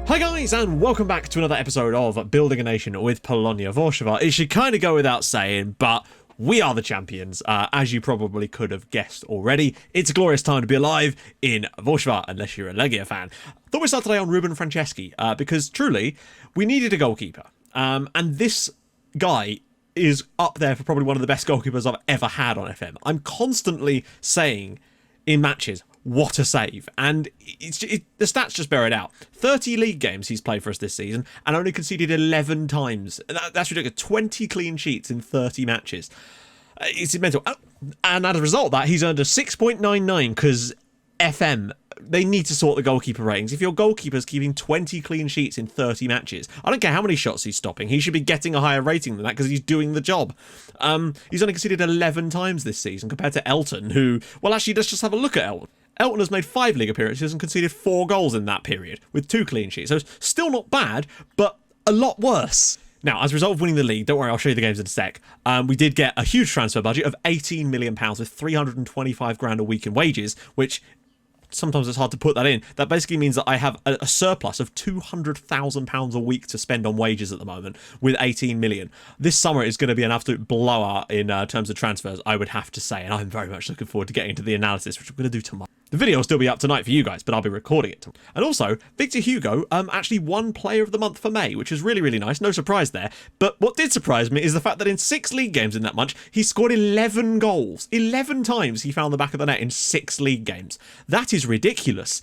Hi guys, and welcome back to another episode of Building a Nation with Polonia Warszawa. It should kind of go without saying, but we are the champions, as you probably could have guessed already. It's a glorious time to be alive in Warszawa, unless you're a Legia fan. Thought we'd start today on Ruben Franceschi, because truly, we needed a goalkeeper. And this guy is up there for probably one of the best goalkeepers I've ever had on FM. I'm constantly saying in matches, what a save. And the stats just bear it out. 30 league games he's played for us this season and only conceded 11 times. That's ridiculous. 20 clean sheets in 30 matches. It's mental. And as a result of that, he's earned a 6.99 because FM, they need to sort the goalkeeper ratings. If your goalkeeper's keeping 20 clean sheets in 30 matches, I don't care how many shots he's stopping, he should be getting a higher rating than that because he's doing the job. He's only conceded 11 times this season compared to Elton, who, well, actually, let's just have a look at Elton. Elton has made 5 league appearances and conceded 4 goals in that period, with 2 clean sheets. So it's still not bad, but a lot worse. Now, as a result of winning the league, don't worry, I'll show you the games in a sec, we did get a huge transfer budget of £18 million with 325 grand a week in wages, which sometimes it's hard to put that in. That basically means that I have a surplus of £200,000 a week to spend on wages at the moment with 18 million. This summer is going to be an absolute blowout in terms of transfers, I would have to say, and I'm very much looking forward to getting into the analysis, which I'm going to do tomorrow. The video will still be up tonight for you guys, but I'll be recording it tomorrow. And also, Victor Hugo actually won Player of the Month for May, which is really, really nice. No surprise there. But what did surprise me is the fact that in 6 league games in that month, he scored 11 goals. 11 times he found the back of the net in 6 league games. That is ridiculous.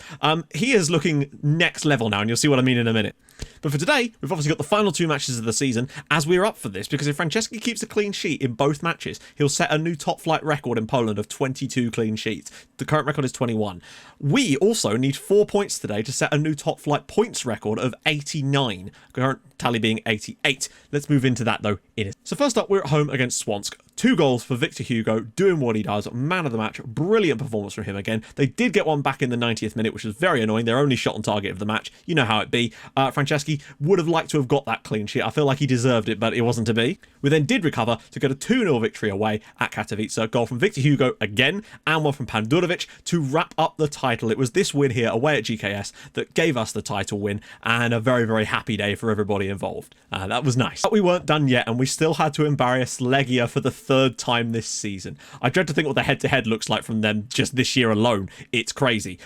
He is looking next level now, and you'll see what I mean in a minute. But for today, we've obviously got the final 2 matches of the season as we're up for this, because if Franceschi keeps a clean sheet in both matches, he'll set a new top flight record in Poland of 22 clean sheets. The current record is 21. We also need 4 points today to set a new top flight points record of 89, current tally being 88. Let's move into that though in a... So first up, we're at home against Swansk. 2 goals for Victor Hugo, doing what he does, man of the match, brilliant performance from him again. They did get one back in the 90th minute, which was very annoying, their only shot on target of the match. You know how it be. Franceschi would have liked to have got that clean sheet. I feel like he deserved it, but it wasn't to be. We then did recover to get a 2-0 victory away at Katowice. A goal from Victor Hugo again, and one from Pandurovic to wrap up the title. It was this win here away at GKS that gave us the title win, and a very, very happy day for everybody involved. That was nice. But we weren't done yet, and we still had to embarrass Legia for the 3rd time this season. I dread to think what the head-to-head looks like from them just this year alone. It's crazy.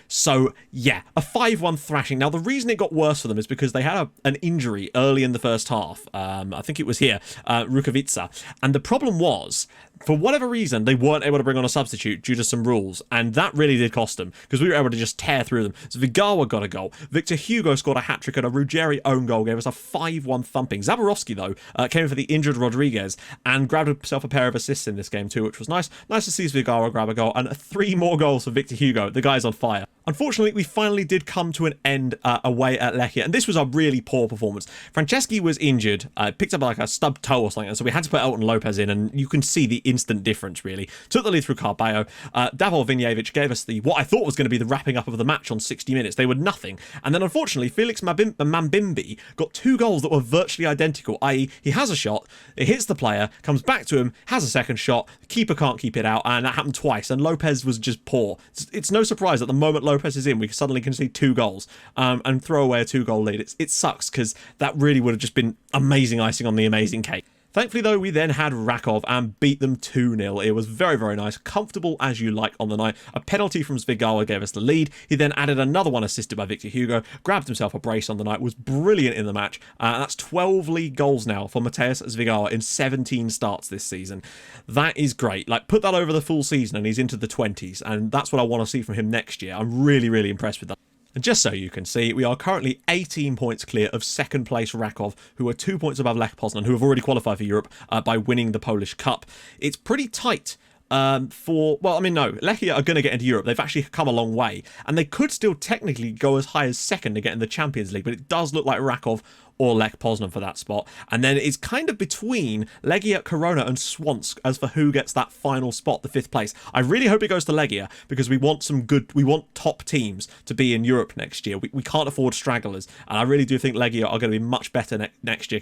So yeah, a 5-1 thrashing. Now, the reason it got worse for them is because they had an injury early in the first half. I think it was here, Rukavica. And the problem was, for whatever reason, they weren't able to bring on a substitute due to some rules, and that really did cost them, because we were able to just tear through them. So Vigawa got a goal. Victor Hugo scored a hat-trick, and a Ruggeri own goal gave us a 5-1 thumping. Zaborowski, though, came in for the injured Rodriguez and grabbed himself a pair of assists in this game too, which was nice. Nice to see Vigawa grab a goal, and 3 more goals for Victor Hugo. The guy's on fire. Unfortunately, we finally did come to an end away at Lechia, and this was a really poor performance. Franceschi was injured, picked up like a stubbed toe or something, and so we had to put Elton Lopez in, and you can see the instant difference, really. Took the lead through Carballo. Davor Vinjevic gave us what I thought was going to be the wrapping up of the match on 60 minutes. They were nothing. And then, unfortunately, Felix Mambimbi got 2 goals that were virtually identical, i.e. he has a shot, it hits the player, comes back to him, has a second shot, the keeper can't keep it out, and that happened twice, and Lopez was just poor. It's no surprise that the moment Lopez is in, we suddenly concede 2 goals and throw away a 2-goal lead. It sucks, because that really would have just been amazing icing on the amazing cake. Thankfully, though, we then had Rakov and beat them 2-0. It was very, very nice. Comfortable as you like on the night. A penalty from Zvigawa gave us the lead. He then added another one assisted by Victor Hugo. Grabbed himself a brace on the night. Was brilliant in the match. And that's 12 league goals now for Mateusz Zvigawa in 17 starts this season. That is great. Like, put that over the full season and he's into the 20s. And that's what I want to see from him next year. I'm really, really impressed with that. And just so you can see, we are currently 18 points clear of second place Rakov, who are 2 points above Lech Poznan, who have already qualified for Europe by winning the Polish Cup. It's pretty tight Lechia are going to get into Europe. They've actually come a long way, and they could still technically go as high as second to get in the Champions League, but it does look like Rakov or Lech Poznan for that spot. And then it's kind of between Legia, Corona, and Swansk as for who gets that final spot, the 5th place. I really hope it goes to Legia because we want top teams to be in Europe next year. We can't afford stragglers, and I really do think Legia are going to be much better next year.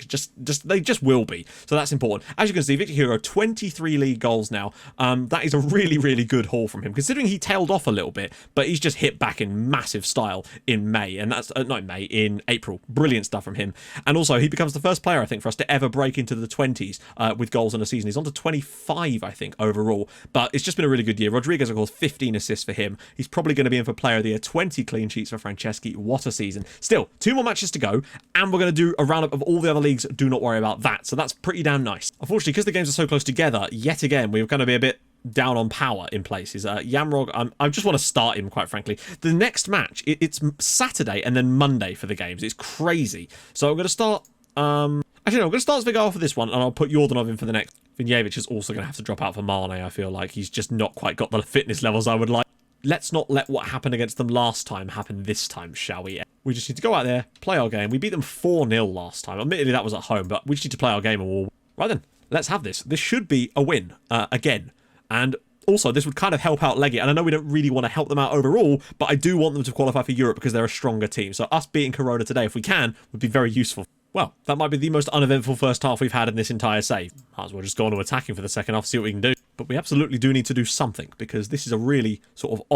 They just will be. So that's important. As you can see, Victor Hugo, 23 league goals now. That is a really, really good haul from him, considering he tailed off a little bit, but he's just hit back in massive style in May, and that's not in May, in April. Brilliant stuff from him. And also, he becomes the first player, I think, for us to ever break into the 20s with goals in a season. He's on to 25, I think, overall. But it's just been a really good year. Rodriguez, of course, 15 assists for him. He's probably going to be in for Player of the Year. 20 clean sheets for Franceschi. What a season. Still, 2 more matches to go, and we're going to do a roundup of all the other leagues. Do not worry about that. So that's pretty damn nice. Unfortunately, because the games are so close together, yet again, we're going to be a bit down on power in places. Yamrog, I just want to start him, quite frankly. The next match, it's Saturday and then Monday for the games. It's crazy. So I'm going to start... Actually, no, I'm going to start Zvigal for this one, and I'll put Yordanov in for the next. Vinjevic is also going to have to drop out for Mane, I feel like. He's just not quite got the fitness levels I would like. Let's not let what happened against them last time happen this time, shall we? We just need to go out there, play our game. We beat them 4-0 last time. Admittedly, that was at home, but we just need to play our game and we'll... Right then, let's have this. This should be a win, again. And also, this would kind of help out Legia. And I know we don't really want to help them out overall, but I do want them to qualify for Europe because they're a stronger team. So us beating Corona today, if we can, would be very useful. Well, that might be the most uneventful first half we've had in this entire save. Might as well just go on to attacking for the second half, see what we can do. But we absolutely do need to do something, because this is a really sort of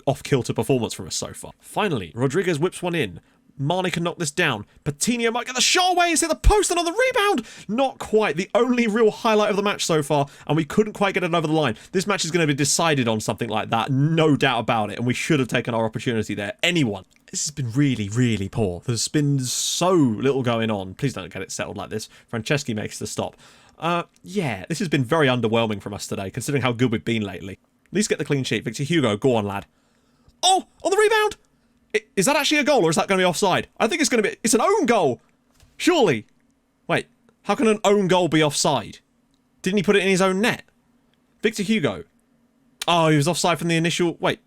off-kilter performance from us so far. Finally, Rodriguez whips one in. Mane can knock this down. Patino might get the shot away and hit the post and on the rebound. Not quite. The only real highlight of the match so far, and we couldn't quite get it over the line. This match is going to be decided on something like that, no doubt about it, and we should have taken our opportunity there. Anyone. This has been really, really poor. There's been so little going on. Please don't get it settled like this. Franceschi makes the stop. Yeah, this has been very underwhelming from us today, considering how good we've been lately. At least get the clean sheet. Victor Hugo, go on, lad. Oh, on the rebound! Is that actually a goal, or is that going to be offside? I think it's going to be... It's an own goal! Surely! Wait, how can an own goal be offside? Didn't he put it in his own net? Victor Hugo. Oh, he was offside from the initial... Wait.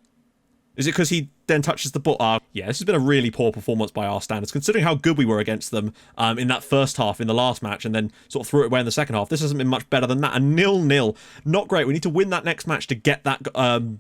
Is it because he then touches the ball? Yeah, this has been a really poor performance by our standards, considering how good we were against them in that first half in the last match, and then sort of threw it away in the second half. This hasn't been much better than that. A 0-0. Not great. We need to win that next match to get that... not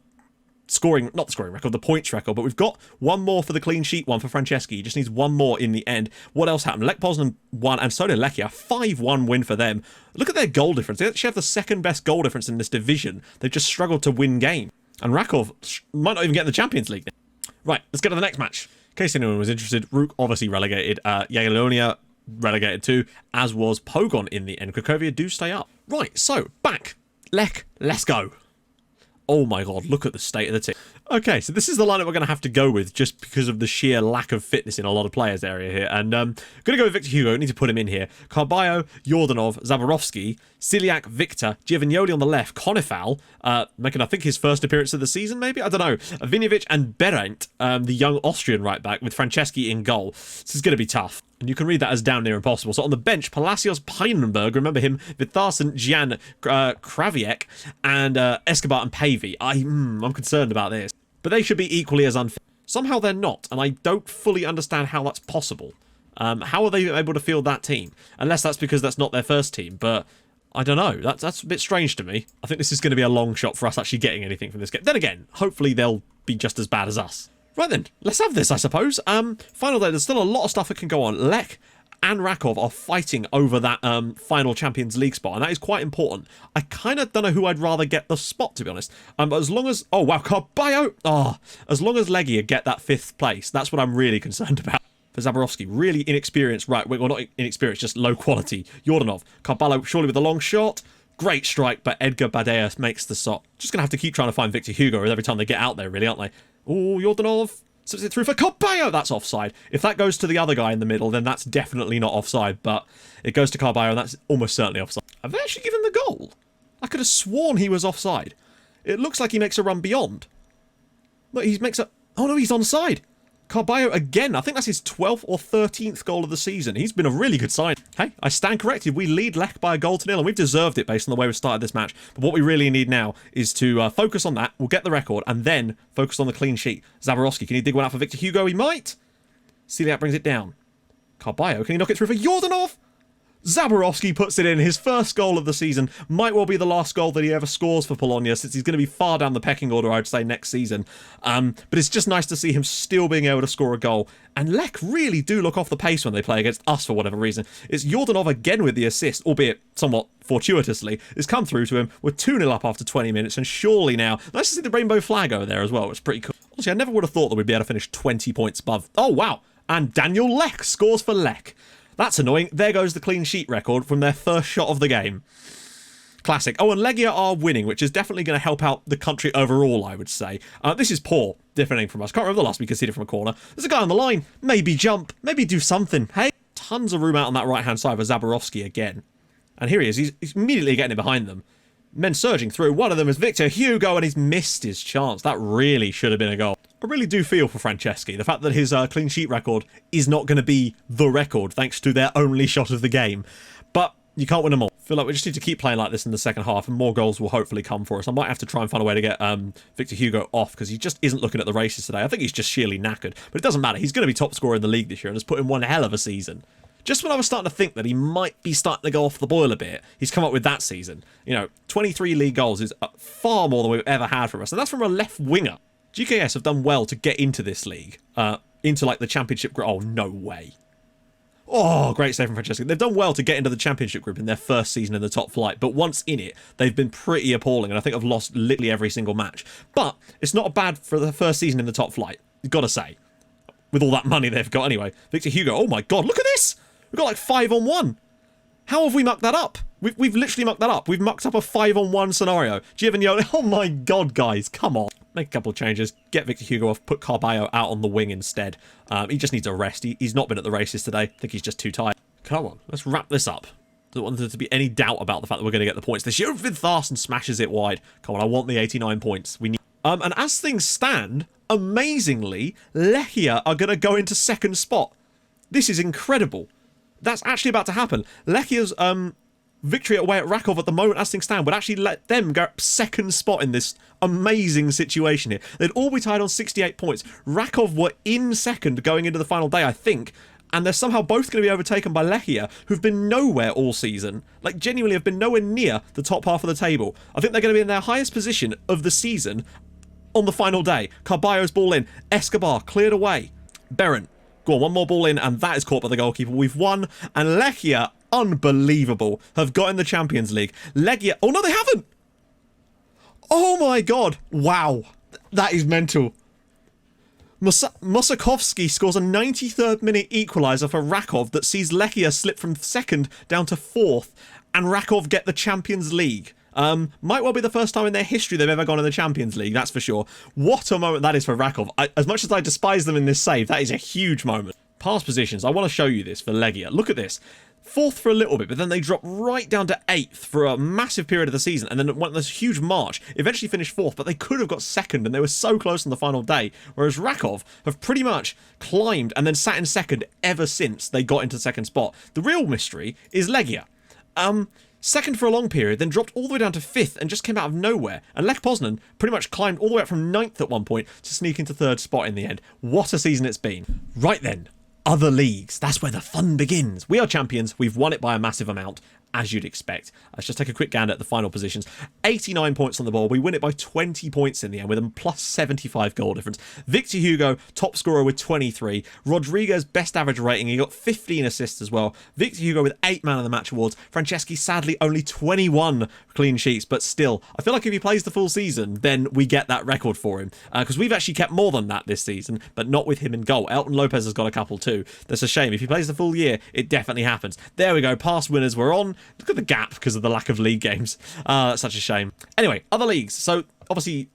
the scoring record, the points record, but we've got one more for the clean sheet one for Franceschi. He just needs one more in the end. What else happened? Lech Poznan won, and so did Lechia. 5-1 win for them. Look at their goal difference. They actually have the second best goal difference in this division. They've just struggled to win game. And Rakov might not even get in the Champions League. Right, let's get to the next match. In case anyone was interested, Rook obviously relegated. Jagiellonia relegated too, as was Pogon in the end. Cracovia do stay up. Right, so, back. Lech, let's go. Oh my god, look at the state of the team. Okay, so this is the lineup we're going to have to go with just because of the sheer lack of fitness in a lot of players area here. And going to go with Victor Hugo. Need to put him in here. Carballo, Yordanov, Zaborowski, Ciliak, Victor, Giovagnoli on the left, Konefal, making, I think, his first appearance of the season, maybe? I don't know. Vinjevic and Berendt, the young Austrian right back, with Franceschi in goal. This is going to be tough. And you can read that as damn near impossible. So on the bench, Palacios Peinenberg, remember him, Vitharsen, Gian, Kraviek, and Escobar and Pavey. I'm concerned about this. But they should be equally as unfit. Somehow they're not, and I don't fully understand how that's possible. How are they able to field that team? Unless that's because that's not their first team, but I don't know. That's a bit strange to me. I think this is going to be a long shot for us actually getting anything from this game. Then again, hopefully they'll be just as bad as us. Right then, let's have this, I suppose. Final day, there's still a lot of stuff that can go on. Lech and Rakov are fighting over that final Champions League spot, and that is quite important. I kind of don't know who I'd rather get the spot, to be honest. But as long as... Oh, wow, Carballo! Oh, as long as Legia get that 5th place, that's what I'm really concerned about. For Zaborowski, really inexperienced, right, well, not inexperienced, just low quality. Yordanov, Carballo, surely with a long shot. Great strike, but Edgar Badeas makes the shot. Just going to have to keep trying to find Victor Hugo every time they get out there, really, aren't they? Oh, Yordanov... So it through for Carballo. That's offside. If that goes to the other guy in the middle, then that's definitely not offside. But it goes to Carballo, and that's almost certainly offside. Have they actually given the goal? I could have sworn he was offside. It looks like he makes a run beyond. Look, he makes a... Oh, no, he's onside. Carballo again. I think that's his 12th or 13th goal of the season. He's been a really good sign. Hey, I stand corrected. We lead Lech by a goal to nil, and we've deserved it based on the way we started this match. But what we really need now is to focus on that. We'll get the record, and then focus on the clean sheet. Zaborowski, can he dig one out for Victor Hugo? He might. Ciliak brings it down. Carballo, can he knock it through for Yordanov? Zaborowski puts it in. His first goal of the season. Might well be the last goal that he ever scores for Polonia, since he's going to be far down the pecking order, I'd say, next season. But it's just nice to see him still being able to score a goal. And Lech really do look off the pace when they play against us for whatever reason. It's Yordanov again with the assist, albeit somewhat fortuitously. It's come through to him. We're 2-0 up after 20 minutes, and surely now... Nice to see the rainbow flag over there as well. It's pretty cool. Honestly, I never would have thought that we'd be able to finish 20 points above... Oh, wow. And Daniel Lech scores for Lech. That's annoying. There goes the clean sheet record from their first shot of the game. Classic. Oh, and Legia are winning, which is definitely going to help out the country overall, I would say. This is poor, differing from us. Can't remember the last we conceded from a corner. There's a guy on the line. Maybe jump. Maybe do something. Hey, tons of room out on that right-hand side for Zaborowski again. And here he is. He's immediately getting in behind them. Men surging through. One of them is Victor Hugo, and he's missed his chance. That really should have been a goal. I really do feel for Franceschi. The fact that his clean sheet record is not going to be the record, thanks to their only shot of the game. But you can't win them all. I feel like we just need to keep playing like this in the second half, and more goals will hopefully come for us. I might have to try and find a way to get Victor Hugo off, because he just isn't looking at the races today. I think he's just sheerly knackered. But it doesn't matter. He's going to be top scorer in the league this year, and has put in one hell of a season. Just when I was starting to think that he might be starting to go off the boil a bit, he's come up with that season. You know, 23 league goals is far more than we've ever had from us, and that's from a left winger. GKS have done well to get into this league, into like the championship group. Oh, no way. Oh, great save from Franceschi. They've done well to get into the championship group in their first season in the top flight, but once in it, they've been pretty appalling, and I think have lost literally every single match. But it's not bad for the first season in the top flight, you've got to say. With all that money they've got anyway. Victor Hugo, oh my god, look at this! We've got like 5-on-1. How have we mucked that up? We've literally mucked that up. We've mucked up a 5-on-1 scenario. Giovanni, oh my god, guys, come on. Make a couple of changes. Get Victor Hugo off. Put Carballo out on the wing instead. He just needs a rest. He's not been at the races today. I think he's just too tired. Come on, let's wrap this up. Don't want there to be any doubt about the fact that we're going to get the points this year. Tharson smashes it wide. Come on, I want the 89 points. We need. And as things stand, amazingly, Lechia are going to go into second spot. This is incredible. That's actually about to happen. Lechia's victory away at Rakov at the moment, as things stand, would actually let them go up second spot in this amazing situation here. They'd all be tied on 68 points. Rakov were in second going into the final day, I think, and they're somehow both going to be overtaken by Lechia, who've been nowhere all season. Like, genuinely have been nowhere near the top half of the table. I think they're going to be in their highest position of the season on the final day. Carballo's ball in. Escobar cleared away. Berent. Go on, one more ball in, and that is caught by the goalkeeper. We've won, and Lechia, unbelievable, have got in the Champions League. Legia, oh no, they haven't! Oh my god, wow, that is mental. Mosakovsky scores a 93rd minute equaliser for Rakov that sees Lechia slip from second down to fourth, and Rakov get the Champions League. Might well be the first time in their history they've ever gone in the Champions League, that's for sure. What a moment that is for Rakov. As much as I despise them in this save, that is a huge moment. Past positions, I want to show you this for Legia. Look at this. Fourth for a little bit, but then they drop right down to 8th for a massive period of the season, and then went on this huge march. Eventually finished 4th, but they could have got 2nd, and they were so close on the final day. Whereas Rakov have pretty much climbed and then sat in 2nd ever since they got into 2nd spot. The real mystery is Legia. 2nd for a long period, then dropped all the way down to 5th and just came out of nowhere. And Lech Poznan pretty much climbed all the way up from 9th at one point to sneak into 3rd spot in the end. What a season it's been. Right then, other leagues. That's where the fun begins. We are champions. We've won it by a massive amount, as you'd expect. Let's just take a quick gander at the final positions. 89 points on the ball. We win it by 20 points in the end with a plus 75 goal difference. Victor Hugo, top scorer with 23. Rodriguez, best average rating. He got 15 assists as well. Victor Hugo with 8 man of the match awards. Franceschi, sadly, only 21 clean sheets, but still, I feel like if he plays the full season, then we get that record for him. Because we've actually kept more than that this season, but not with him in goal. Elton Lopez has got a couple too. That's a shame. If he plays the full year, it definitely happens. There we go. Past winners were on. Look at the gap because of the lack of league games. That's such a shame. Anyway, other leagues. So obviously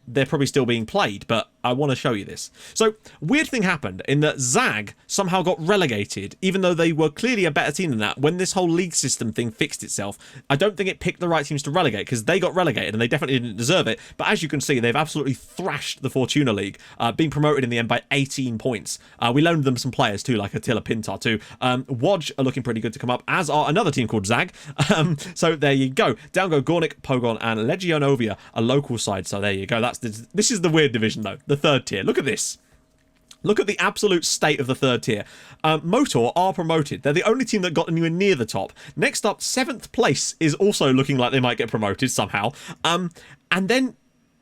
they're probably still being played, but I want to show you this. So weird thing happened in that Zag somehow got relegated, even though they were clearly a better team than that. When this whole league system thing fixed itself, I don't think it picked the right teams to relegate, because they got relegated and they definitely didn't deserve it. But as you can see, they've absolutely thrashed the Fortuna League, being promoted in the end by 18 points. We loaned them some players too, like Attila Pintar too. Wodge are looking pretty good to come up, as are another team called Zag. So there you go. Down go Gornik, Pogon and Legionovia, a local side. So there you go. This is the weird division though, the 3rd tier. Look at this. Look at the absolute state of the third tier. Motor are promoted. They're the only team that got anywhere near the top. Next up, 7th place is also looking like they might get promoted somehow. And then,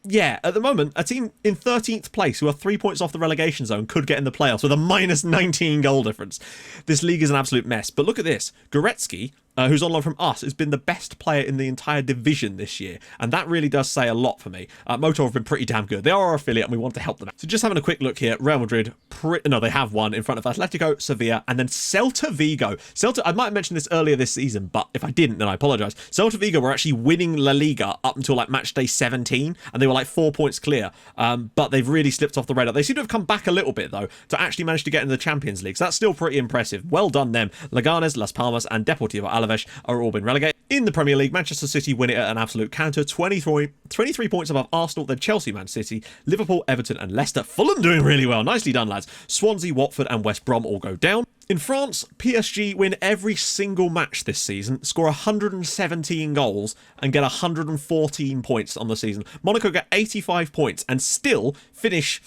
yeah, at the moment, a team in 13th place who are 3 points off the relegation zone could get in the playoffs with a minus 19 goal difference. This league is an absolute mess. But look at this. Goretzky, who's on loan from us, has been the best player in the entire division this year. And that really does say a lot for me. Motor have been pretty damn good. They are our affiliate and we want to help them out. So just having a quick look here. Real Madrid, no, they have one in front of Atletico, Sevilla, and then Celta Vigo. I might have mentioned this earlier this season, but if I didn't, then I apologise. Celta Vigo were actually winning La Liga up until like match day 17, and they were like 4 points clear. But they've really slipped off the radar. They seem to have come back a little bit, though, to actually manage to get into the Champions League. So that's still pretty impressive. Well done them. Leganes, Las Palmas, and Deportivo Alaves are all been relegated. In the Premier League, Manchester City win it at an absolute counter, 23 points above Arsenal, then Chelsea, Man City, Liverpool, Everton and Leicester. Fulham doing really well. Nicely done, lads. Swansea, Watford and West Brom all go down. In France, PSG win every single match this season, score 117 goals and get 114 points on the season. Monaco get 85 points and still finish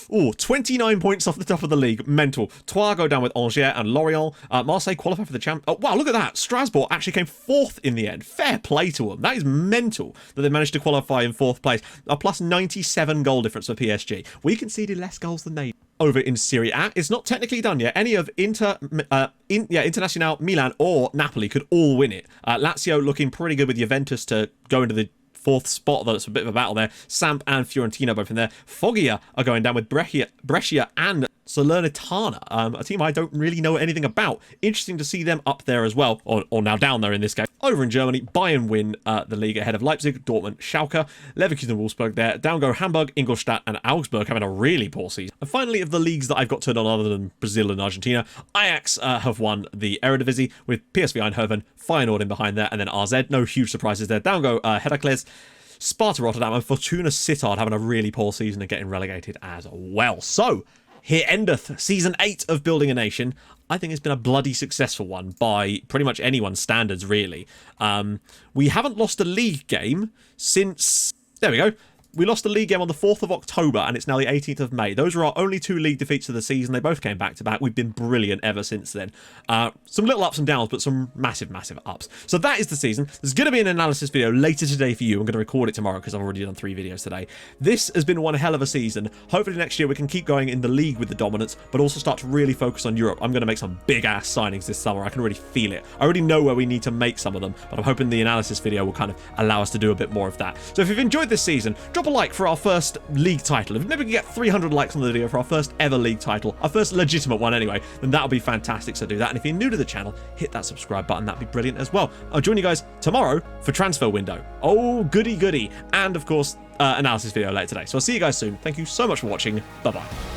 29 points off the top of the league. Mental. Troyes go down with Angers and Lorient. Marseille qualify for the champ. Oh, wow, look at that. Strasbourg actually came 4th in the end. Fair play to them. That is mental that they managed to qualify in 4th place. A plus 97 goal difference for PSG. We conceded less goals than they. Over in Serie A, it's not technically done yet. Any of Internazionale, Milan or Napoli could all win it. Lazio looking pretty good with Juventus to go into the 4th spot, though it's a bit of a battle there. Samp and Fiorentina both in there. Foggia are going down with Brescia and Salernitana, a team I don't really know anything about. Interesting to see them up there as well, or now down there in this case. Over in Germany, Bayern win the league ahead of Leipzig, Dortmund, Schalke, Leverkusen, Wolfsburg there. Down go Hamburg, Ingolstadt and Augsburg having a really poor season. And finally, of the leagues that I've got turned on other than Brazil and Argentina, Ajax have won the Eredivisie with PSV Eindhoven, Feyenoord in behind there, and then RZ. No huge surprises there. Down go Heracles, Sparta Rotterdam and Fortuna Sittard having a really poor season and getting relegated as well. So, here endeth Season 8 of Building a Nation. I think it's been a bloody successful one by pretty much anyone's standards, really. We haven't lost a league game since... There we go. We lost the league game on the 4th of October, and it's now the 18th of May. Those were our only 2 league defeats of the season. They both came back-to-back. We've been brilliant ever since then. Some little ups and downs, but some massive, massive ups. So that is the season. There's going to be an analysis video later today for you. I'm going to record it tomorrow because I've already done 3 videos today. This has been one hell of a season. Hopefully next year we can keep going in the league with the dominance, but also start to really focus on Europe. I'm going to make some big-ass signings this summer. I can already feel it. I already know where we need to make some of them, but I'm hoping the analysis video will kind of allow us to do a bit more of that. So if you've enjoyed this season, drop a like for our first league title. If maybe we can get 300 likes on the video for our first ever league title, our first legitimate one anyway, then that'll be fantastic, so do that. And if you're new to the channel, hit that subscribe button. That'd be brilliant as well. I'll join you guys tomorrow for transfer window. Oh, goody goody. And of course, analysis video later today. So I'll see you guys soon. Thank you so much for watching. Bye-bye.